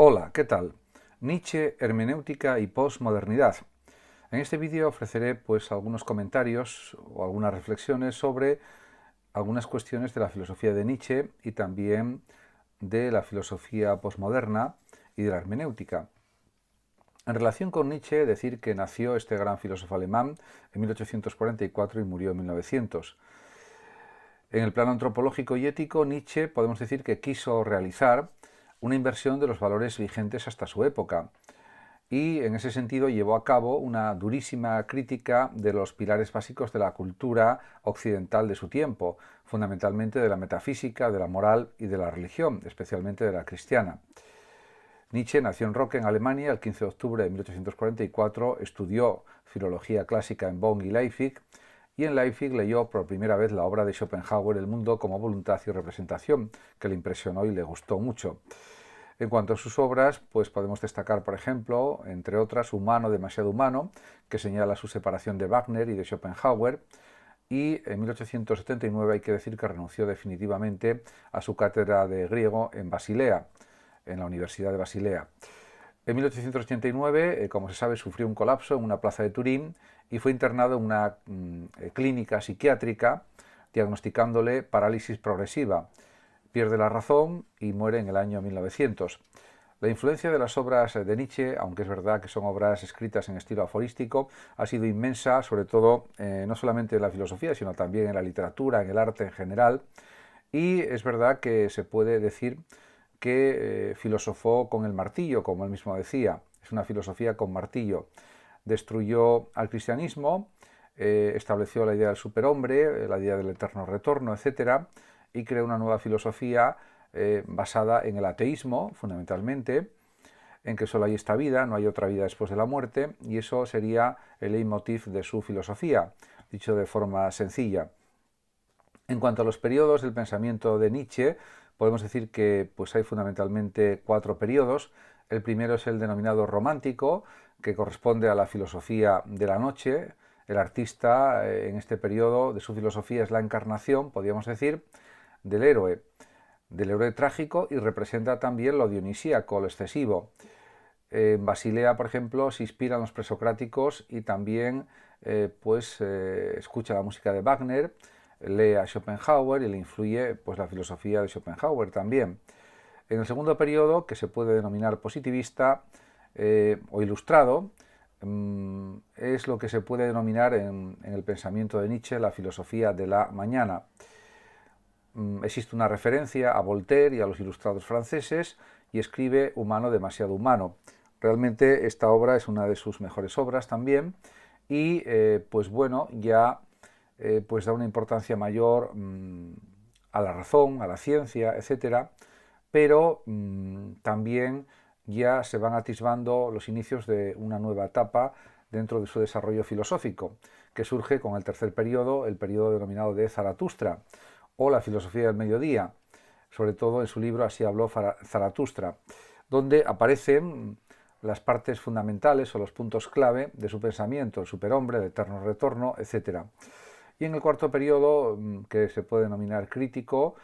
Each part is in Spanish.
Hola, ¿qué tal? Nietzsche, hermenéutica y posmodernidad. En este vídeo ofreceré algunos comentarios o algunas reflexiones sobre algunas cuestiones de la filosofía de Nietzsche y también de la filosofía posmoderna y de la hermenéutica. En relación con Nietzsche, decir que nació este gran filósofo alemán en 1844 y murió en 1900. En el plano antropológico y ético, Nietzsche podemos decir que quiso realizar una inversión de los valores vigentes hasta su época y en ese sentido llevó a cabo una durísima crítica de los pilares básicos de la cultura occidental de su tiempo, fundamentalmente de la metafísica, de la moral y de la religión, especialmente de la cristiana. Nietzsche nació en Rocken, Alemania, el 15 de octubre de 1844, estudió filología clásica en Bonn y Leipzig, y en Leipzig leyó por primera vez la obra de Schopenhauer, El mundo como voluntad y representación, que le impresionó y le gustó mucho. En cuanto a sus obras, podemos destacar, por ejemplo, entre otras, Humano, demasiado humano, que señala su separación de Wagner y de Schopenhauer, y en 1879 hay que decir que renunció definitivamente a su cátedra de griego en Basilea, en la Universidad de Basilea. En 1889, como se sabe, sufrió un colapso en una plaza de Turín y fue internado en una clínica psiquiátrica, diagnosticándole parálisis progresiva. Pierde la razón y muere en el año 1900. La influencia de las obras de Nietzsche, aunque es verdad que son obras escritas en estilo aforístico, ha sido inmensa, sobre todo no solamente en la filosofía, sino también en la literatura, en el arte en general. Y es verdad que se puede decir que filosofó con el martillo, como él mismo decía. Es una filosofía con martillo. Destruyó al cristianismo, estableció la idea del superhombre, la idea del eterno retorno, etc., y creó una nueva filosofía basada en el ateísmo, fundamentalmente, en que solo hay esta vida, no hay otra vida después de la muerte, y eso sería el leitmotiv de su filosofía, dicho de forma sencilla. En cuanto a los periodos del pensamiento de Nietzsche, podemos decir que hay fundamentalmente 4 periodos. El primero es el denominado romántico, que corresponde a la filosofía de la noche. El artista en este periodo de su filosofía es la encarnación, podríamos decir, del héroe trágico, y representa también lo dionisíaco, lo excesivo. En Basilea, por ejemplo, se inspiran los presocráticos y también escucha la música de Wagner, lee a Schopenhauer y le influye la filosofía de Schopenhauer también. En el segundo periodo, que se puede denominar positivista o ilustrado, es lo que se puede denominar en el pensamiento de Nietzsche la filosofía de la mañana. Existe una referencia a Voltaire y a los ilustrados franceses y escribe Humano, demasiado humano. Realmente esta obra es una de sus mejores obras también y ya da una importancia mayor a la razón, a la ciencia, etcétera, pero también ya se van atisbando los inicios de una nueva etapa dentro de su desarrollo filosófico, que surge con el tercer periodo, el periodo denominado de Zaratustra, o la filosofía del mediodía, sobre todo en su libro Así habló Zaratustra, donde aparecen las partes fundamentales o los puntos clave de su pensamiento, el superhombre, el eterno retorno, etc. Y en el cuarto periodo, que se puede denominar crítico,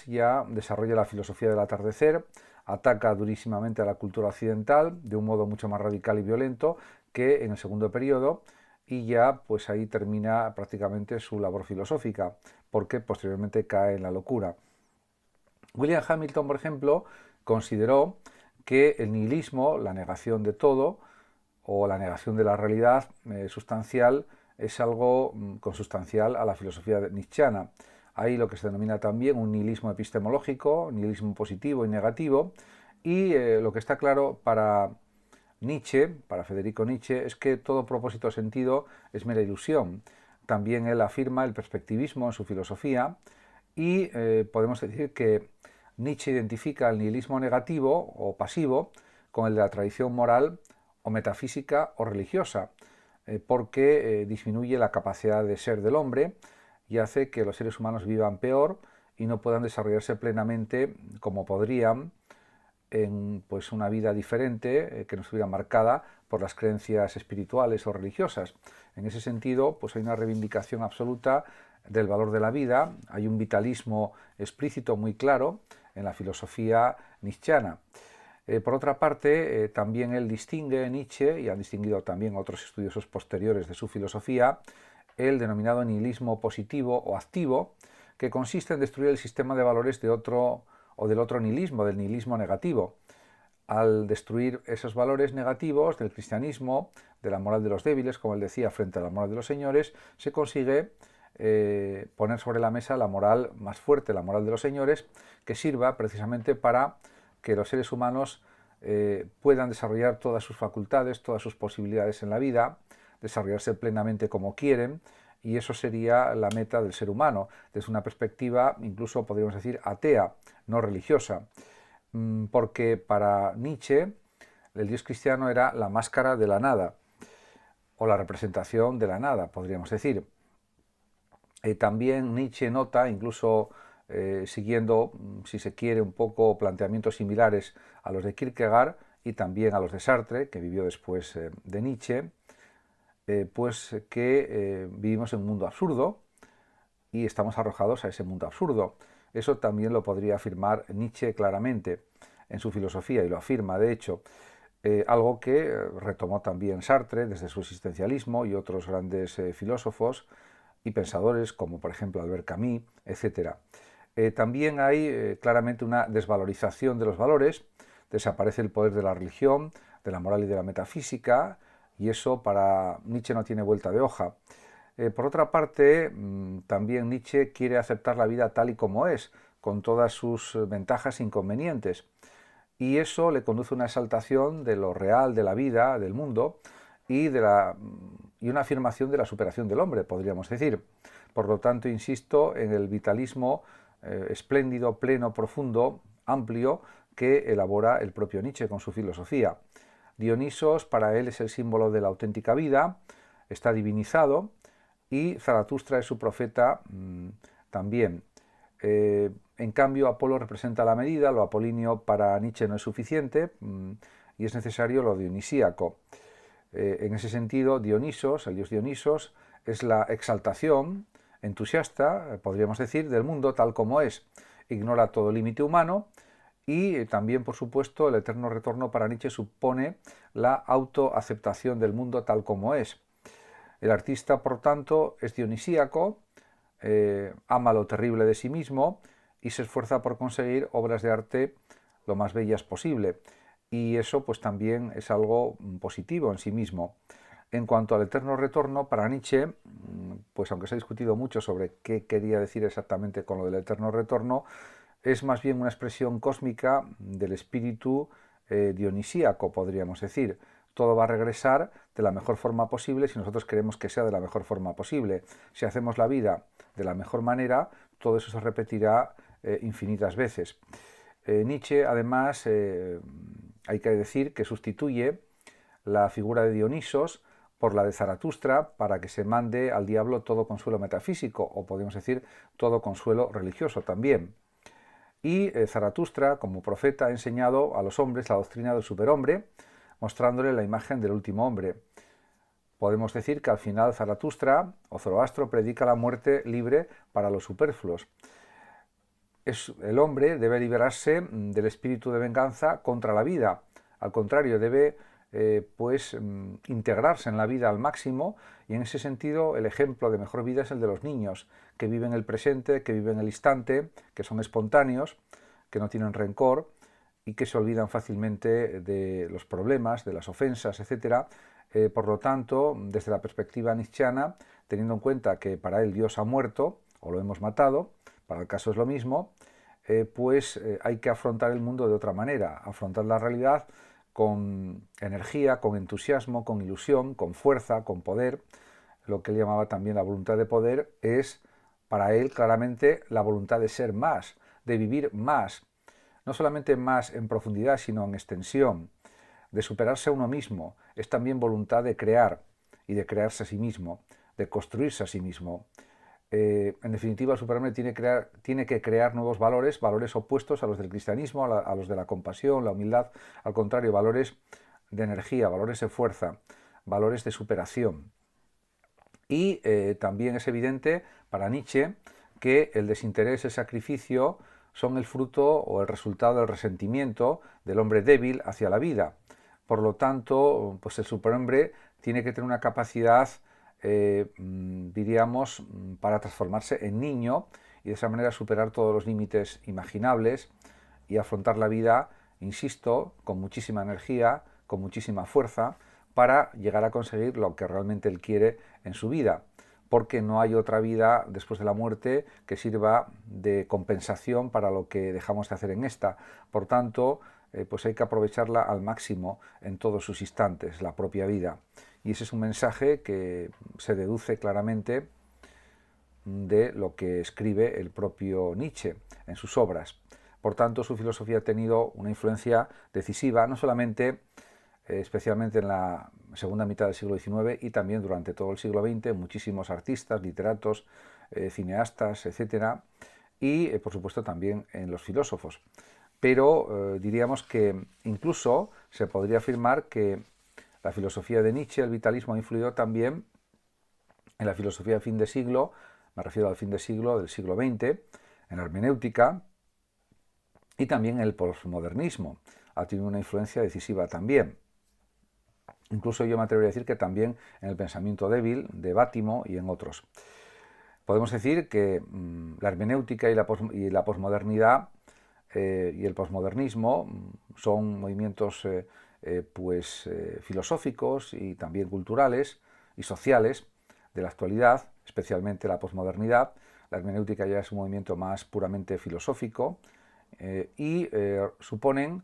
ya desarrolla la filosofía del atardecer, ataca durísimamente a la cultura occidental de un modo mucho más radical y violento que en el segundo periodo, y ya ahí termina prácticamente su labor filosófica, porque posteriormente cae en la locura. William Hamilton, por ejemplo, consideró que el nihilismo, la negación de todo, o la negación de la realidad sustancial, es algo consustancial a la filosofía nietzscheana. Hay lo que se denomina también un nihilismo epistemológico, nihilismo positivo y negativo, y lo que está claro para Nietzsche, para Federico Nietzsche, es que todo propósito o sentido es mera ilusión. También él afirma el perspectivismo en su filosofía y podemos decir que Nietzsche identifica el nihilismo negativo o pasivo con el de la tradición moral o metafísica o religiosa, porque disminuye la capacidad de ser del hombre y hace que los seres humanos vivan peor y no puedan desarrollarse plenamente como podrían en una vida diferente que no estuviera marcada por las creencias espirituales o religiosas. En ese sentido, hay una reivindicación absoluta del valor de la vida, hay un vitalismo explícito muy claro en la filosofía nietzscheana. Por otra parte, también él distingue, Nietzsche, y han distinguido también otros estudiosos posteriores de su filosofía, el denominado nihilismo positivo o activo, que consiste en destruir el sistema de valores de otro o del otro nihilismo, del nihilismo negativo. Al destruir esos valores negativos del cristianismo, de la moral de los débiles, como él decía, frente a la moral de los señores, se consigue poner sobre la mesa la moral más fuerte, la moral de los señores, que sirva precisamente para que los seres humanos puedan desarrollar todas sus facultades, todas sus posibilidades en la vida, desarrollarse plenamente como quieren, y eso sería la meta del ser humano, desde una perspectiva incluso podríamos decir atea, no religiosa, porque para Nietzsche el Dios cristiano era la máscara de la nada, o la representación de la nada, podríamos decir. También Nietzsche nota, incluso siguiendo, si se quiere, un poco planteamientos similares a los de Kierkegaard y también a los de Sartre, que vivió después de Nietzsche, pues que vivimos en un mundo absurdo y estamos arrojados a ese mundo absurdo. Eso también lo podría afirmar Nietzsche claramente en su filosofía, y lo afirma, de hecho, algo que retomó también Sartre desde su existencialismo y otros grandes filósofos y pensadores como por ejemplo Albert Camus, etc. También hay claramente una desvalorización de los valores, desaparece el poder de la religión, de la moral y de la metafísica, y eso para Nietzsche no tiene vuelta de hoja. Por otra parte, también Nietzsche quiere aceptar la vida tal y como es, con todas sus ventajas e inconvenientes, y eso le conduce a una exaltación de lo real, de la vida, del mundo, y una afirmación de la superación del hombre, podríamos decir. Por lo tanto, insisto en el vitalismo espléndido, pleno, profundo, amplio, que elabora el propio Nietzsche con su filosofía. Dionisos para él es el símbolo de la auténtica vida, está divinizado, y Zaratustra es su profeta también. En cambio, Apolo representa la medida, lo apolíneo para Nietzsche no es suficiente y es necesario lo dionisíaco. En ese sentido, Dionisos, el dios Dionisos, es la exaltación entusiasta, podríamos decir, del mundo tal como es. Ignora todo límite humano y también, por supuesto, el eterno retorno para Nietzsche supone la autoaceptación del mundo tal como es. El artista, por tanto, es dionisíaco, ama lo terrible de sí mismo y se esfuerza por conseguir obras de arte lo más bellas posible. Y eso pues también es algo positivo en sí mismo. En cuanto al eterno retorno, para Nietzsche, pues aunque se ha discutido mucho sobre qué quería decir exactamente con lo del eterno retorno, es más bien una expresión cósmica del espíritu dionisíaco, podríamos decir. Todo va a regresar de la mejor forma posible si nosotros queremos que sea de la mejor forma posible. Si hacemos la vida de la mejor manera, todo eso se repetirá infinitas veces. Nietzsche, además, hay que decir que sustituye la figura de Dionisos por la de Zaratustra para que se mande al diablo todo consuelo metafísico, o podemos decir todo consuelo religioso también. Y Zaratustra, como profeta, ha enseñado a los hombres la doctrina del superhombre, mostrándole la imagen del último hombre. Podemos decir que al final Zaratustra o Zoroastro predica la muerte libre para los superfluos. El hombre debe liberarse del espíritu de venganza contra la vida. Al contrario, debe integrarse en la vida al máximo, y en ese sentido el ejemplo de mejor vida es el de los niños, que viven el presente, que viven el instante, que son espontáneos, que no tienen rencor y que se olvidan fácilmente de los problemas, de las ofensas, etc. Por lo tanto, desde la perspectiva nietzscheana, teniendo en cuenta que para él Dios ha muerto o lo hemos matado, para el caso es lo mismo, hay que afrontar el mundo de otra manera, afrontar la realidad con energía, con entusiasmo, con ilusión, con fuerza, con poder. Lo que él llamaba también la voluntad de poder es, para él, claramente la voluntad de ser más, de vivir más, no solamente más en profundidad, sino en extensión, de superarse a uno mismo. Es también voluntad de crear y de crearse a sí mismo, de construirse a sí mismo. En definitiva, el superhombre tiene que crear nuevos valores, valores opuestos a los del cristianismo, a los de la compasión, la humildad, al contrario, valores de energía, valores de fuerza, valores de superación. Y también es evidente para Nietzsche que el desinterés, el sacrificio, son el fruto o el resultado del resentimiento del hombre débil hacia la vida. Por lo tanto, pues el superhombre tiene que tener una capacidad, diríamos, para transformarse en niño y de esa manera superar todos los límites imaginables y afrontar la vida, insisto, con muchísima energía, con muchísima fuerza, para llegar a conseguir lo que realmente él quiere en su vida, porque no hay otra vida después de la muerte que sirva de compensación para lo que dejamos de hacer en esta. Por tanto, pues hay que aprovecharla al máximo en todos sus instantes, la propia vida. Y ese es un mensaje que se deduce claramente de lo que escribe el propio Nietzsche en sus obras. Por tanto, su filosofía ha tenido una influencia decisiva, no solamente, especialmente en la segunda mitad del siglo XIX y también durante todo el siglo XX, muchísimos artistas, literatos, cineastas, etcétera, y por supuesto también en los filósofos. Pero diríamos que incluso se podría afirmar que la filosofía de Nietzsche, el vitalismo, ha influido también en la filosofía de fin de siglo, me refiero al fin de siglo del siglo XX, en la hermenéutica y también en el posmodernismo. Ha tenido una influencia decisiva también. Incluso yo me atrevería a decir que también en el pensamiento débil de Bátimo y en otros. Podemos decir que la hermenéutica y la posmodernidad y el posmodernismo son movimientos filosóficos y también culturales y sociales de la actualidad, especialmente la posmodernidad. La hermenéutica ya es un movimiento más puramente filosófico y suponen,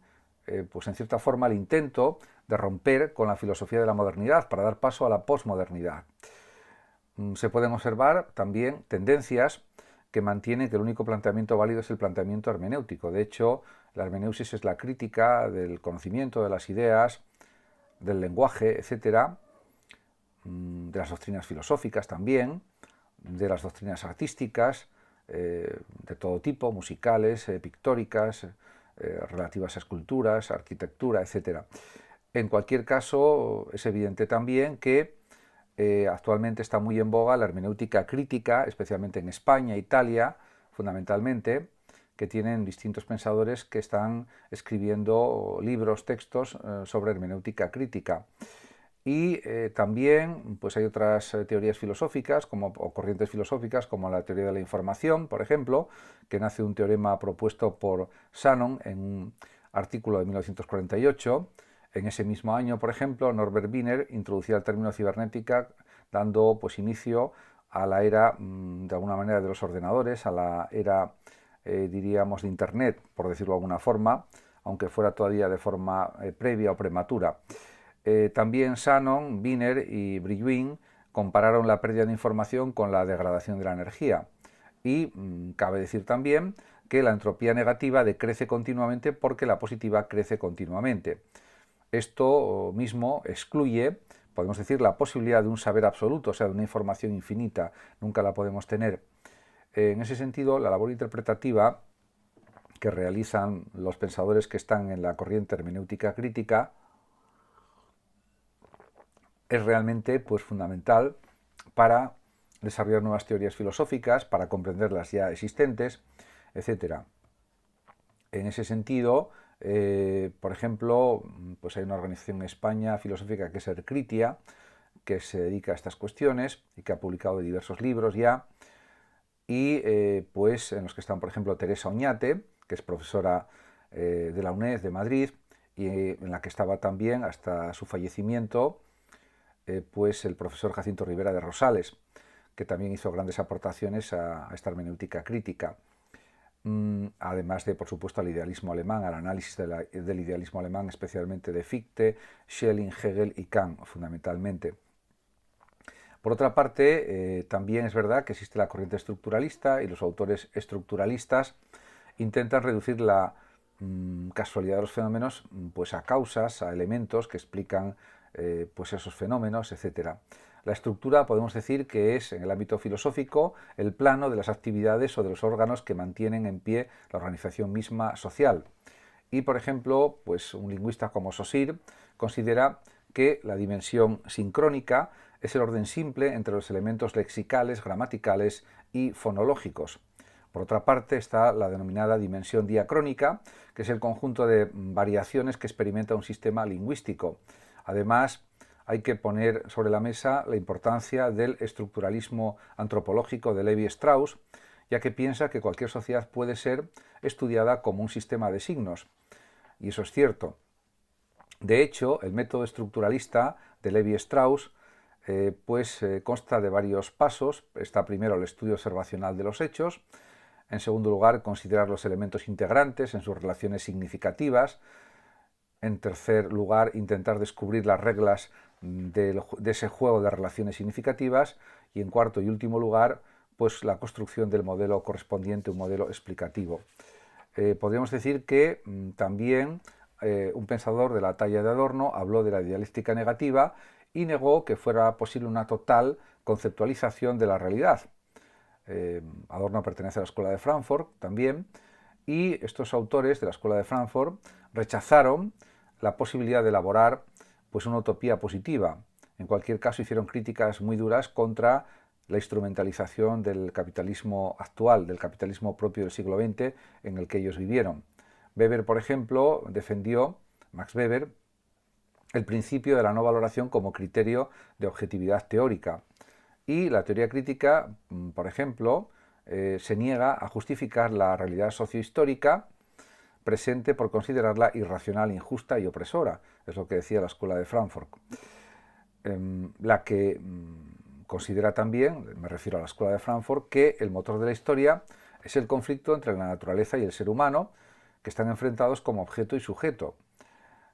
pues en cierta forma, el intento de romper con la filosofía de la modernidad para dar paso a la posmodernidad. Se pueden observar también tendencias que mantienen que el único planteamiento válido es el planteamiento hermenéutico. De hecho, la hermeneusis es la crítica del conocimiento, de las ideas, del lenguaje, etcétera, de las doctrinas filosóficas también, de las doctrinas artísticas, de todo tipo, musicales, pictóricas, relativas a esculturas, arquitectura, etcétera. En cualquier caso, es evidente también que actualmente está muy en boga la hermenéutica crítica, especialmente en España, Italia, fundamentalmente, que tienen distintos pensadores que están escribiendo libros, textos sobre hermenéutica crítica. Y también pues hay otras teorías filosóficas o corrientes filosóficas como la teoría de la información, por ejemplo, que nace de un teorema propuesto por Shannon en un artículo de 1948. En ese mismo año, por ejemplo, Norbert Wiener introducía el término cibernética, dando pues inicio a la era, de alguna manera, de los ordenadores, a la era, diríamos, de Internet, por decirlo de alguna forma, aunque fuera todavía de forma previa o prematura. También Shannon, Wiener y Brillouin compararon la pérdida de información con la degradación de la energía. Y cabe decir también que la entropía negativa decrece continuamente porque la positiva crece continuamente. Esto mismo excluye, podemos decir, la posibilidad de un saber absoluto, o sea, de una información infinita. Nunca la podemos tener. En ese sentido, la labor interpretativa que realizan los pensadores que están en la corriente hermenéutica crítica es realmente pues, fundamental para desarrollar nuevas teorías filosóficas, para comprender las ya existentes, etc. En ese sentido, por ejemplo, pues hay una organización en España filosófica que es Ercritia, que se dedica a estas cuestiones y que ha publicado diversos libros ya, y pues en los que están, por ejemplo, Teresa Oñate, que es profesora de la UNED de Madrid, y en la que estaba también hasta su fallecimiento pues el profesor Jacinto Rivera de Rosales, que también hizo grandes aportaciones a esta hermenéutica crítica. Además de, por supuesto, al idealismo alemán, al análisis del idealismo alemán, especialmente de Fichte, Schelling, Hegel y Kant, fundamentalmente. Por otra parte, también es verdad que existe la corriente estructuralista y los autores estructuralistas intentan reducir la casualidad de los fenómenos pues a causas, a elementos que explican pues esos fenómenos, etc. La estructura podemos decir que es, en el ámbito filosófico, el plano de las actividades o de los órganos que mantienen en pie la organización misma social. Y, por ejemplo, pues un lingüista como Saussure considera que la dimensión sincrónica es el orden simple entre los elementos lexicales, gramaticales y fonológicos. Por otra parte está la denominada dimensión diacrónica, que es el conjunto de variaciones que experimenta un sistema lingüístico. Además, hay que poner sobre la mesa la importancia del estructuralismo antropológico de Levi-Strauss, ya que piensa que cualquier sociedad puede ser estudiada como un sistema de signos. Y eso es cierto. De hecho, el método estructuralista de Levi-Strauss consta de varios pasos. Está primero el estudio observacional de los hechos. En segundo lugar, considerar los elementos integrantes en sus relaciones significativas. En tercer lugar, intentar descubrir las reglas de ese juego de relaciones significativas. Y en cuarto y último lugar, pues la construcción del modelo correspondiente, un modelo explicativo. Podríamos decir que también un pensador de la talla de Adorno habló de la dialéctica negativa y negó que fuera posible una total conceptualización de la realidad. Adorno pertenece a la Escuela de Frankfurt también, y estos autores de la Escuela de Frankfurt rechazaron la posibilidad de elaborar pues, una utopía positiva. En cualquier caso, hicieron críticas muy duras contra la instrumentalización del capitalismo actual, del capitalismo propio del siglo XX en el que ellos vivieron. Weber, por ejemplo, defendió, Max Weber, el principio de la no valoración como criterio de objetividad teórica. Y la teoría crítica, por ejemplo, se niega a justificar la realidad sociohistórica presente por considerarla irracional, injusta y opresora. Es lo que decía la Escuela de Frankfurt. La que considera también, me refiero a la Escuela de Frankfurt, que el motor de la historia es el conflicto entre la naturaleza y el ser humano, que están enfrentados como objeto y sujeto.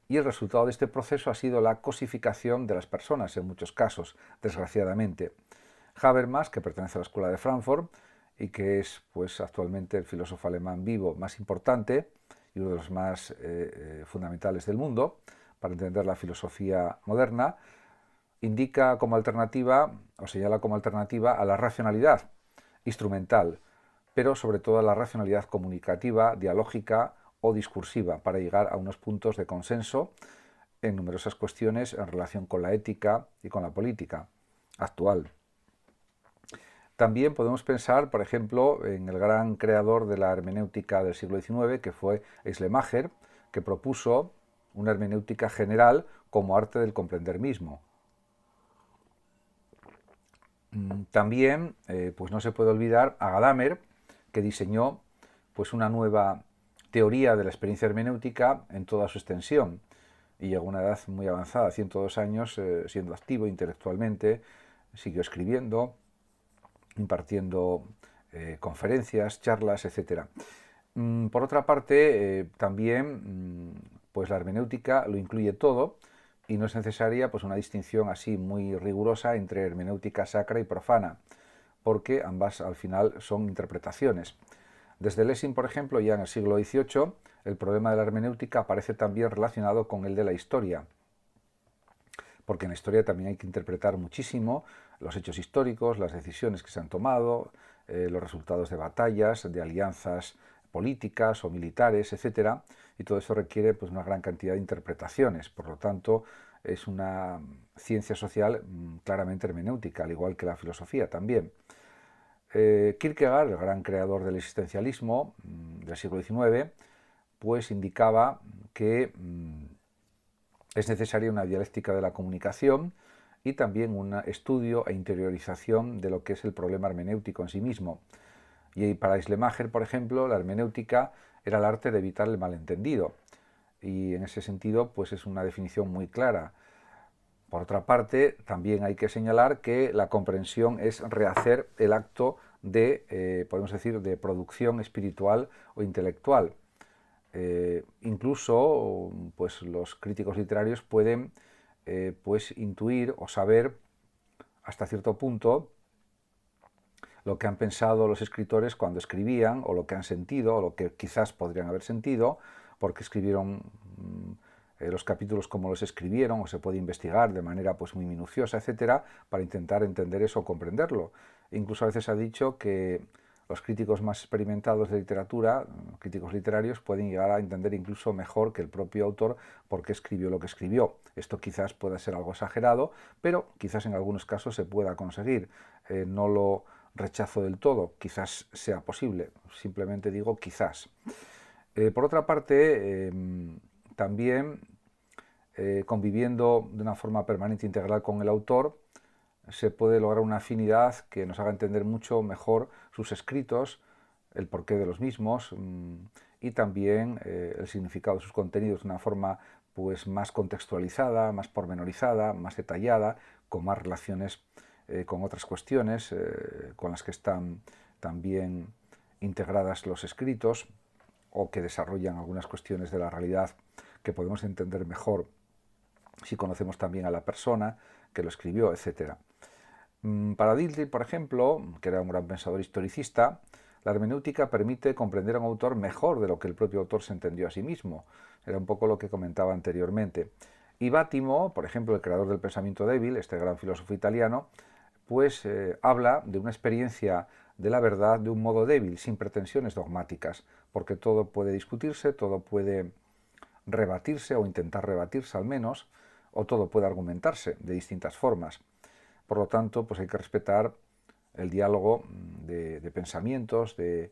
Y el resultado de este proceso ha sido la cosificación de las personas, en muchos casos, desgraciadamente. Habermas, que pertenece a la Escuela de Frankfurt y que es pues, actualmente el filósofo alemán vivo más importante y uno de los más fundamentales del mundo para entender la filosofía moderna, indica como alternativa, o señala como alternativa a la racionalidad instrumental, pero sobre todo a la racionalidad comunicativa, dialógica o discursiva, para llegar a unos puntos de consenso en numerosas cuestiones en relación con la ética y con la política actual. También podemos pensar, por ejemplo, en el gran creador de la hermenéutica del siglo XIX, que fue Schleiermacher, que propuso una hermenéutica general como arte del comprender mismo. También pues no se puede olvidar a Gadamer, que diseñó pues una nueva teoría de la experiencia hermenéutica en toda su extensión, y llegó a una edad muy avanzada, 102 años, siendo activo intelectualmente, siguió escribiendo, impartiendo conferencias, charlas, etc. Por otra parte, también pues la hermenéutica lo incluye todo y no es necesaria pues, una distinción así muy rigurosa entre hermenéutica sacra y profana, porque ambas al final son interpretaciones. Desde Lessing, por ejemplo, ya en el siglo XVIII, el problema de la hermenéutica aparece también relacionado con el de la historia, porque en la historia también hay que interpretar muchísimo los hechos históricos, las decisiones que se han tomado, los resultados de batallas, de alianzas políticas o militares, etc. Y todo eso requiere pues, una gran cantidad de interpretaciones. Por lo tanto, es una ciencia social claramente hermenéutica, al igual que la filosofía también. Kierkegaard, el gran creador del existencialismo del siglo XIX, pues indicaba que es necesaria una dialéctica de la comunicación y también un estudio e interiorización de lo que es el problema hermenéutico en sí mismo. Y para Schleiermacher, por ejemplo, la hermenéutica era el arte de evitar el malentendido. Y en ese sentido, pues es una definición muy clara. Por otra parte, también hay que señalar que la comprensión es rehacer el acto de, podemos decir, de producción espiritual o intelectual. Incluso pues, los críticos literarios pueden pues, intuir o saber hasta cierto punto lo que han pensado los escritores cuando escribían, o lo que han sentido, o lo que quizás podrían haber sentido, porque escribieron los capítulos como los escribieron, o se puede investigar de manera pues, muy minuciosa, etcétera, para intentar entender eso o comprenderlo. Incluso a veces se ha dicho que los críticos más experimentados de literatura, críticos literarios, pueden llegar a entender incluso mejor que el propio autor por qué escribió lo que escribió. Esto quizás pueda ser algo exagerado, pero quizás en algunos casos se pueda conseguir. No lo rechazo del todo, quizás sea posible, simplemente digo quizás. Por otra parte, también conviviendo de una forma permanente e integral con el autor, se puede lograr una afinidad que nos haga entender mucho mejor sus escritos, el porqué de los mismos y también el significado de sus contenidos de una forma pues, más contextualizada, más pormenorizada, más detallada, con más relaciones con otras cuestiones con las que están también integradas los escritos o que desarrollan algunas cuestiones de la realidad que podemos entender mejor si conocemos también a la persona que lo escribió, etc. Para Dilthey, por ejemplo, que era un gran pensador historicista, la hermenéutica permite comprender a un autor mejor de lo que el propio autor se entendió a sí mismo. Era un poco lo que comentaba anteriormente. Y Bátimo, por ejemplo, el creador del pensamiento débil, este gran filósofo italiano, pues habla de una experiencia de la verdad de un modo débil, sin pretensiones dogmáticas, porque todo puede discutirse, todo puede rebatirse o intentar rebatirse al menos, o todo puede argumentarse de distintas formas. Por lo tanto, pues hay que respetar el diálogo de pensamientos, de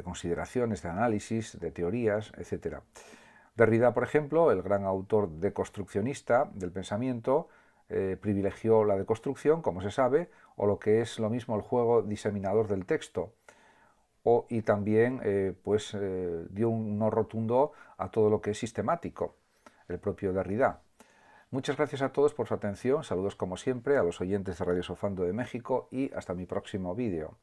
consideraciones, de análisis, de teorías, etc. Derrida, por ejemplo, el gran autor deconstruccionista del pensamiento, privilegió la deconstrucción, como se sabe, o lo que es lo mismo el juego diseminador del texto, y también dio un no rotundo a todo lo que es sistemático, el propio Derrida. Muchas gracias a todos por su atención, saludos como siempre a los oyentes de Radio Sofando de México y hasta mi próximo vídeo.